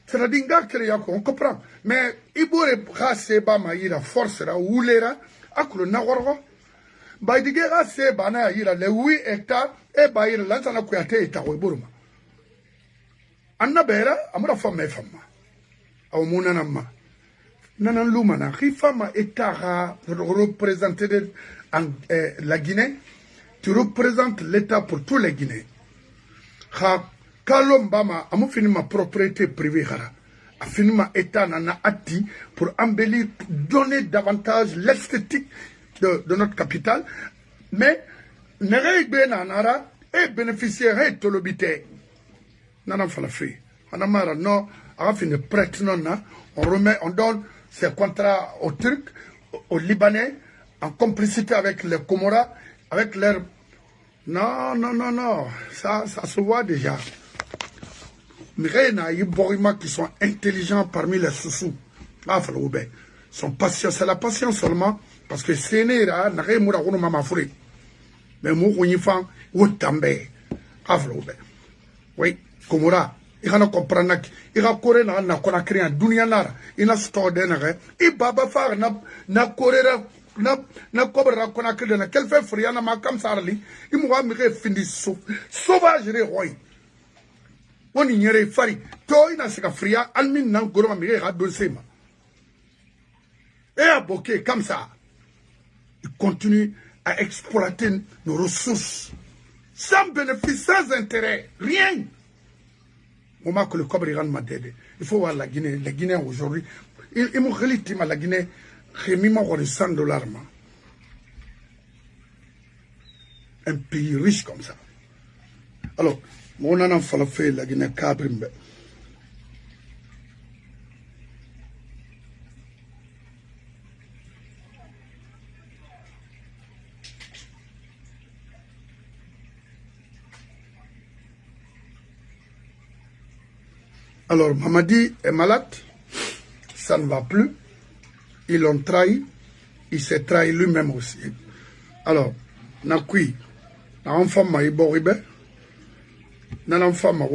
c'est-à-dire on comprend mais ibore khaseba maïra forcera oulera akulo nagorgo baydige khaseba na yira le 8 hectares e bayira lansana kuyate itago iburuma anna bera amura femme au monanama nanan lumana khifama etara représenter la Guinée. Tu représentes l'État pour tous les Guinéens. Kalombama, a fini ma propriété privée. A fini ma État nana atti pour embellir, donner davantage l'esthétique de notre capitale. Mais, n'erei benanara et bénéficier de l'obité. Nana falafi. Anamara, non, a fini prête non, on donne ces contrats aux Turcs, aux Libanais, en complicité avec les Comoras, avec leur... Non, ça se voit déjà. Mais il y a des qui sont intelligents parmi les sous-sous. Sont patients, c'est la patience seulement, parce que c'est né là, n'a rien moura kono mama fure. Mais moi, on y fait, ou tambe. Oui, Komora, il y a comprendre, il y a coré na kona créé un dunia nara, il y a store d'énergie, il baba far na coré na kobra kona créé na quel fait friana ma kam sarli, il m'a mis fini sauvage les rois. On y est fari, toi il a se fria, almin nan goroma mi a dosema. Et à Bokeh, comme ça, il continue à exploiter nos ressources sans bénéfice, sans intérêt, rien. Au moment que le Cobriran m'a aidé, il faut voir la Guinée. Les Guinéens aujourd'hui, ils m'ont relité à la Guinée, j'ai mis mon $100. Un pays riche comme ça. Alors, mon an a fait la Guinée Cabrimbe. Alors, Mamadi est malade, ça ne va plus. Ils l'ont trahi, il s'est trahi lui-même aussi. Alors, Nakui, la femme Iboribe, la femme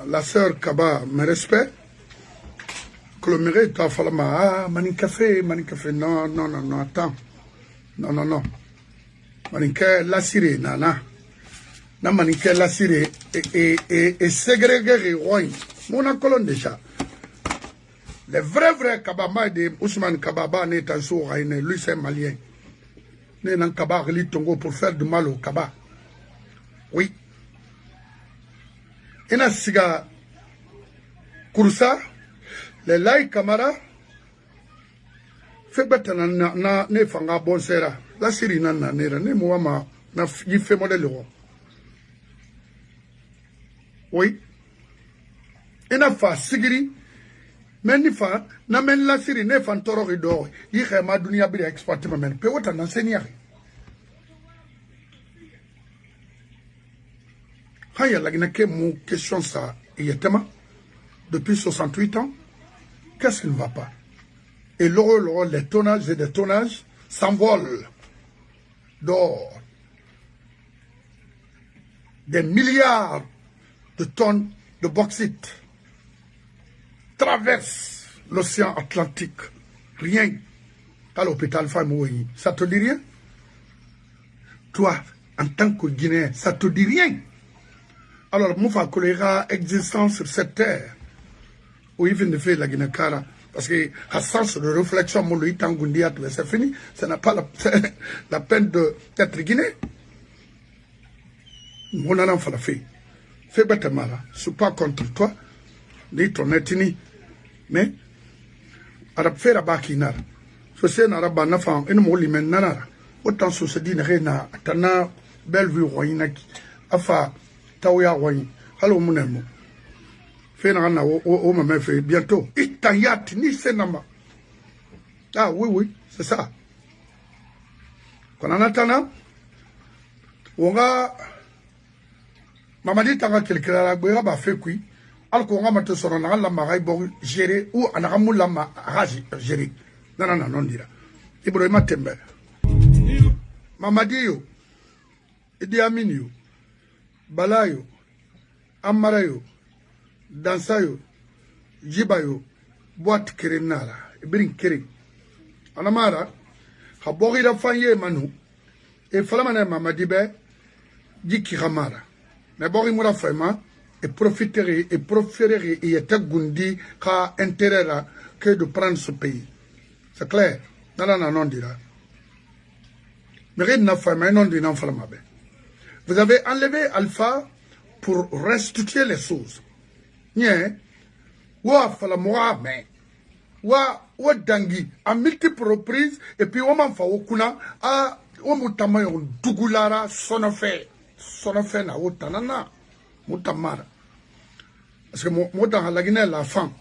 la sœur Kaba, me respect. Cloméré, tu as fallu Manicafé, non, attends. Non. Manicafé, la Syrie, nana. Na Manicafé, la Syrie, et ségrégué les rois. Mon colonne déjà. Les vrais Kabama de Ousmane Kababa n'est un sourd, lui c'est malien. N'est un Kaba relit Tongo pour faire du mal au Kaba. Oui. Et na siga Kouroussa, les Laï Kamara, fait bête na ne fanga bon sera. La Syrie nana nera, ne mouama, na y fait modèle. Oui. Et na fa sigiri, mais ni fa, na men la Syrie ne fan toro rido, y a ma dunia bi exploiter ma men, pe wota na seigneur. Quand il y a la mon question ça, il y a tellement, depuis 68 ans, qu'est-ce qui ne va pas? Et l'euro, les tonnages et des tonnages s'envolent d'or. Des milliards de tonnes de bauxite traversent l'océan Atlantique. Rien. À l'hôpital Famoui, ça te dit rien? Toi, en tant que Guinéen, ça te dit rien? Alors, Moufa Kolera existence sur cette terre, où il vient de faire la Guinée-Cara, parce que, à sens de réflexion, c'est fini, ça n'a pas la peine d'être Guinéen. Mon an fait la fille. Fais bête mal, je ne suis pas contre toi, ni ton ethnie, mais, Arab fait la bakinara. Je sais, Arab Nafan, et nous m'oublions nanara. Autant se dit, n'a tana belle vue, royinaki, afa. Taouya Wani, allô mon ami. Fais un au moment fait bientôt. Itayat ni senama. Ah oui, c'est ça. Quand on attend, on va. Mamadi tanga quelqu'un la guerre va faire quoi? Alors qu'on va mettre sur un la marais pour gérer ou un ramou la marais gérer. Non, dira. Ibrahima Tembe. Mamadi yo. Idi Amin yo. Balayo, Amarayo, dansayo jibayo boîte kerenara ibrin kere anamara habogira fanye manu e falamana mamadibe jiki kamara mais bori mura fayma et profiterait et proférerait et était gundi ka intérêt que de prendre ce pays. C'est clair. Non dira. Mais n'a fayma non dit non falamabe. Vous avez enlevé Alpha pour restituer les choses. Nye wa falamoa mais wa dangi à multiples reprises et puis on m'en fa okuna a o mutama yon dugulara sonofe na otanana mutamara parce que motan halagine la femme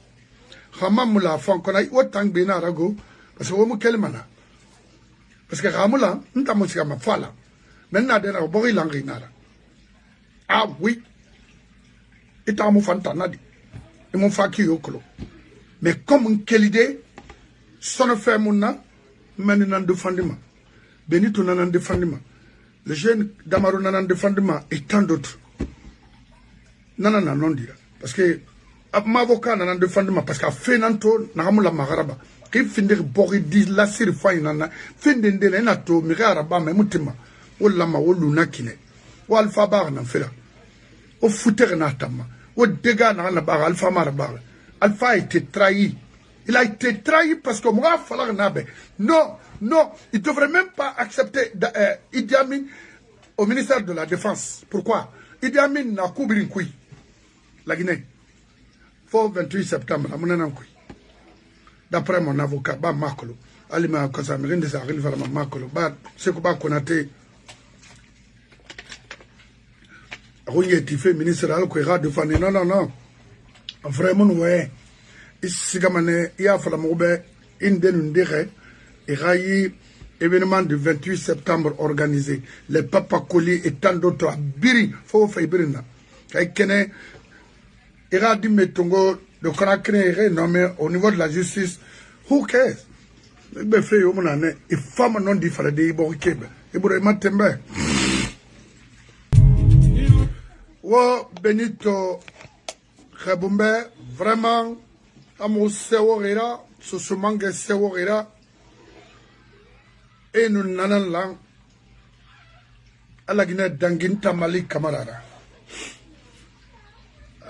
hamam la femme kona otang bena rago parce que o mu kelmana parce que ramula ntamo sika mafala maintenant de na bori langinara ah oui ita mu fantanadi et mon faki yoklo mais comme un kelide sonofe munna maintenant de fondement Benito nanan défendement. Le jeune Damaro nanan défendement et tant d'autres. Nanana non dira. Parce que mon avocat nanan défendement parce qu'à Fenanto, naramula magaraba. Qui finit bori di la siri fay nana. Findende nato migaraba mais mutima. O lama o luna kine. O alpha bar nan fera. O fouter natama. O dégâts na la bar alpha marabar. Alpha a été trahi. Il a été trahi parce que moi, falloir nabe. Non, il ne devrait même pas accepter Idi Amin au ministère de la Défense. Pourquoi? Idi Amin n'a couvert kui. La Guinée. Faut 28 septembre, à mon ancui. D'après mon avocat, bah Makolo. Alima Kosamirine des Aril Varama Makolo. Bah, c'est que bah Konate. Rouye Tifé, ministre Al-Kouira de Fani. Non. Vraiment, ouais. Sigamane, il y a fallu une dénudée et raillé événement du 28 septembre organisé. Les papacoli et tant d'autres à Biri, faut faire Birina. Kaikene, il a dit Metongo, de Konakene, nommé au niveau de la justice. Who cares? Il fait au monde, et femme non dit fallait des Iborikebe. Et pour Matembe. Wo Benito Khabumbe, vraiment. Amo seworera susumange seworera enu nanan lang alagina dangin tamali kamarara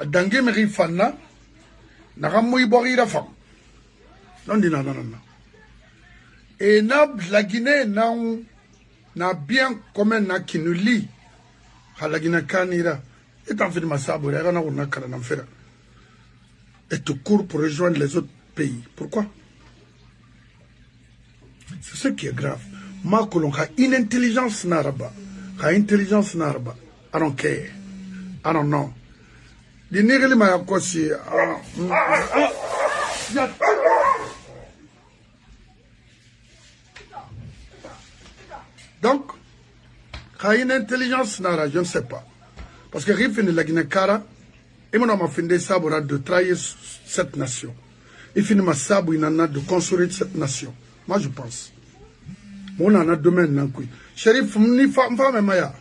dangi meri fanna nagamui borira fam non dina nanana et na blagine na bien comme na kinuli halagina kanira et en fait ma sabura na una kala na fera et tu cours pour rejoindre les autres pays. Pourquoi? C'est ce qui est grave. Ma colon a une intelligence naraba. A intelligence naraba. I don't care. I don't know. The nigga ma yakosi. Donc, a une intelligence naraba, je ne sais pas. Parce que Rifin de la Guinée-Cara, et mon homme a fini de trahir cette nation. Il finit ma sabou de construire cette nation. Moi, je pense. Mon en a demain, nankui. Shérif, ni femme maya.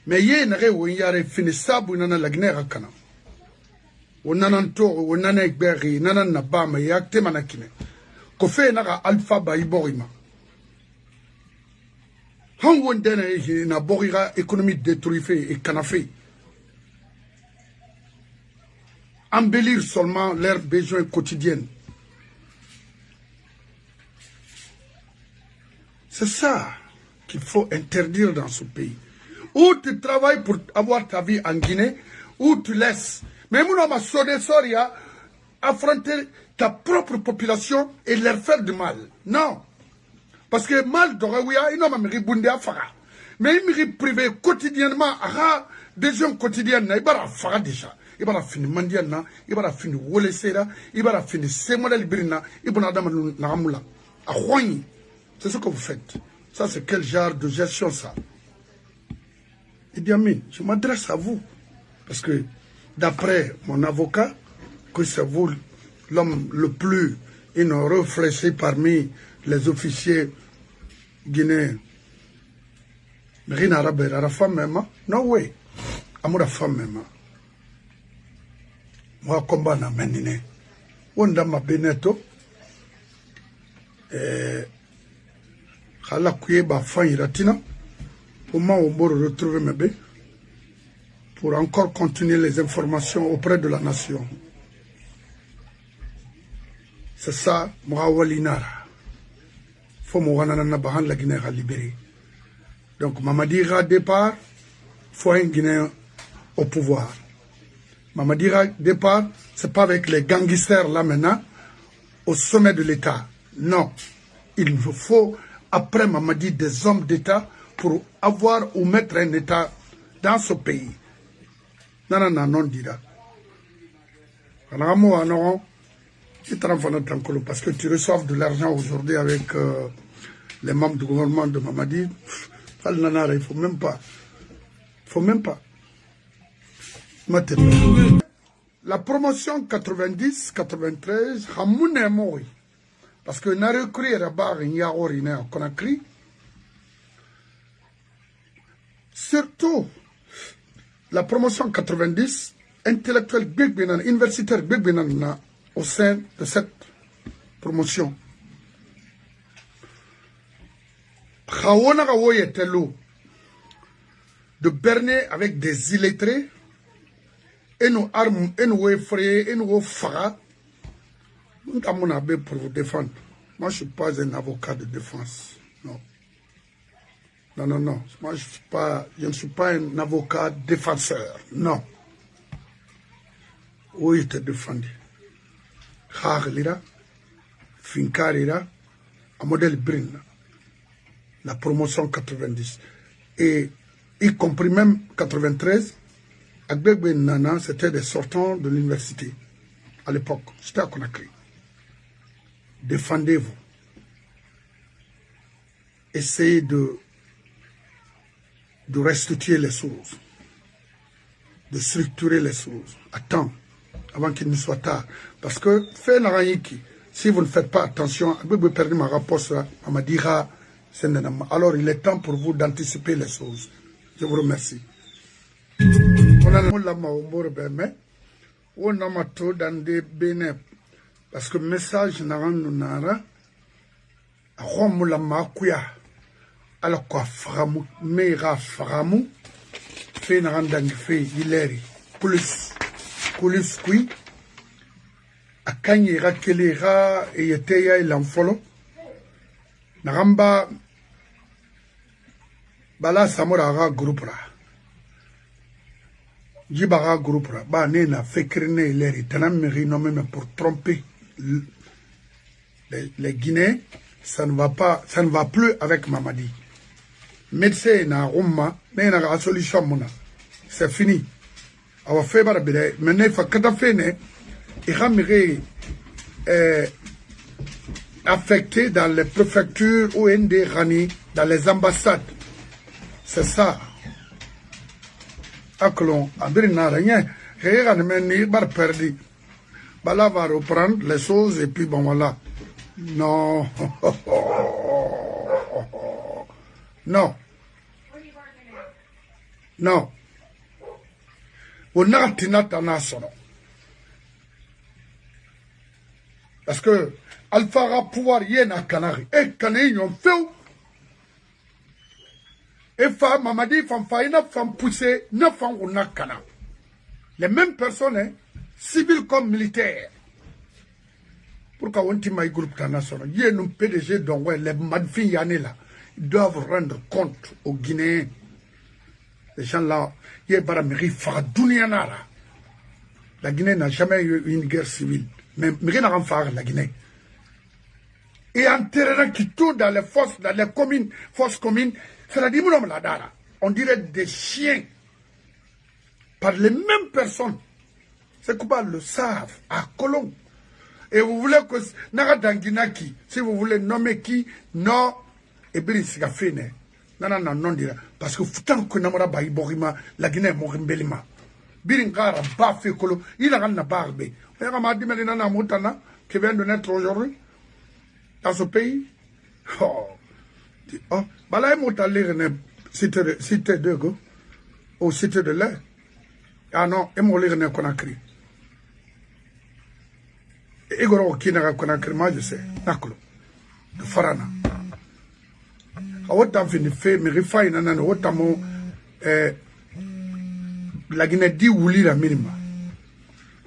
Mais yé n'a rien où il y a fini sabou la Guinée à Kana. On a un tour, on a un ekberi, on a un nabama, il y a temanakine. Kofe n'a alpha baïborima. Hangon dene na borira économie détruite et canafé. Embellir seulement leurs besoins quotidiens. C'est ça qu'il faut interdire dans ce pays. Ou tu travailles pour avoir ta vie en Guinée, ou tu laisses. Mais mon homme a soria affronter ta propre population et leur faire du mal. Non. Parce que mal d'Oraouia, il n'a pas ribundé à Fara. Mais il me privé quotidiennement à des gens quotidiens, il va faire déjà. Il va finir Mandiana, il va finir Wolesera, il va finir Semola Brina, il va finir Naramula. À Roigny. C'est ce que vous faites. Ça, c'est quel genre de gestion ça? Idi Amin, je m'adresse à vous. Parce que d'après mon avocat, que c'est vous l'homme le plus réfléchi parmi les officiers guinéens. Mais rien à la femme même, no way. amoura femme même. Moi, combat na menine. Wanda ma beneto. Khala kuye ba fan iratina. Comment on peut retrouver mes bé pour encore continuer les informations auprès de la nation. C'est ça, moi walinara. Faut moi na bahan la Guinée libérée. Donc Mamadi Ra départ, faut un Guinéen au pouvoir. Mamadi Ra départ, c'est pas avec les gangsters là maintenant au sommet de l'État. Non, il nous faut après Mamadi des hommes d'État pour avoir ou mettre un État dans ce pays. Non dira. Parce que tu reçois de l'argent aujourd'hui avec les membres du gouvernement de Mamadi. Il faut même pas. La promotion 90-93, Hamoune Mori. Parce que n'a recruté Rabar Yaori à Conakry. Surtout, la promotion 90, intellectuel Big Benan, universitaire Big Benan au sein de cette promotion. De berner avec des illettrés et nos armes, et nos effrayés, et nos faras. Nous avons un abbé pour vous défendre. Moi, je ne suis pas un avocat de défense. Non. Non. Moi, je ne suis pas un avocat défenseur. Non. Oui, te défendu. Kharlira, Finkarira, un modèle Brin. La promotion 90. Et y compris même 93, Agbegbe Nana, c'était des sortants de l'université. À l'époque, c'était à Conakry. Défendez-vous. Essayez de restituer les choses, de structurer les choses. Attends, avant qu'il ne soit tard. Parce que, si vous ne faites pas attention, Agbegbe perdre ma réponse, on m'a dit, alors il est temps pour vous d'anticiper les choses. Je vous remercie. On a mato dans des bénéf. Parce que message n'a rien nara. A romula makuya. Alors quoi, framou, meira framou. Fait n'a rien fait, hileri. Plus kui. A kanyera kelera et yeteya il en follow. Naramba Bala Samora groupe là. Jibara groupe là. Bah nena fekrine leri tanamiri nommé pour tromper les Guinéens. Ça ne va pas, ça ne va plus avec Mamadi. Médecin na Roma, mais na la solution mona. C'est fini. On fait barabé. Maintenant il faut que tu fasses et ramener affectés dans les préfectures ou des Rani, dans les ambassades. C'est ça. Accolons, Abirina, rien. Rien ne mène pas perdu. Bala va reprendre les choses et puis bon voilà. Non. Non. Non. On a tinata nasono. Parce que Alpha va pouvoir y en a Canary. Et Canary, on fait. Et femme, Mamadi, femme faïna, femme poussée, 9 ans, on a Cana. Les mêmes personnes, hein, civiles comme militaires. Pourquoi on dit my groupe national? Il y a un PDG dont les madfins yanné là, ils doivent rendre compte aux Guinéens. Les gens là, il y a Baramiri Faradouniana. La Guinée n'a jamais eu une guerre civile. Mais rien n'a faire la Guinée. Et en terrain qui tourne dans les fosses, dans les communes, fosses communes, c'est la dimounom la dara. On dirait des chiens. Par les mêmes personnes. C'est quoi le savent à Colombe. Et vous voulez que Naradanginaki, si vous voulez nommer qui, non, et bien c'est fait, non, dira. Parce que tant que Namara Baïborima, la Guinée Morimbelima, Biringara, Bafé Colo, il a un barbe. Et Ramadi Melina Moutana, qui vient de naître aujourd'hui, dans ce pays. Oh, Balaï Moutali, cité de go, ou cité de l'air. Ah non, et moi, les Conakry. Et Igor qui n'a Conakry, moi, je sais. Nakolo. De Farana. A autant fini fait, mais refine en autant la Guinée dit ouli la minima.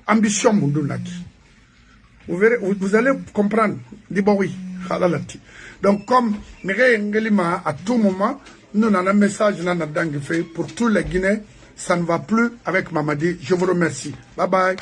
Ambition, mon doulaki. Vous verrez, vous allez comprendre. Dibori, halalati. Donc, comme Mireille Ngelima, à tout moment, nous avons un message dans fait pour tous les Guinéens. Ça ne va plus avec Mamadi. Je vous remercie. Bye bye.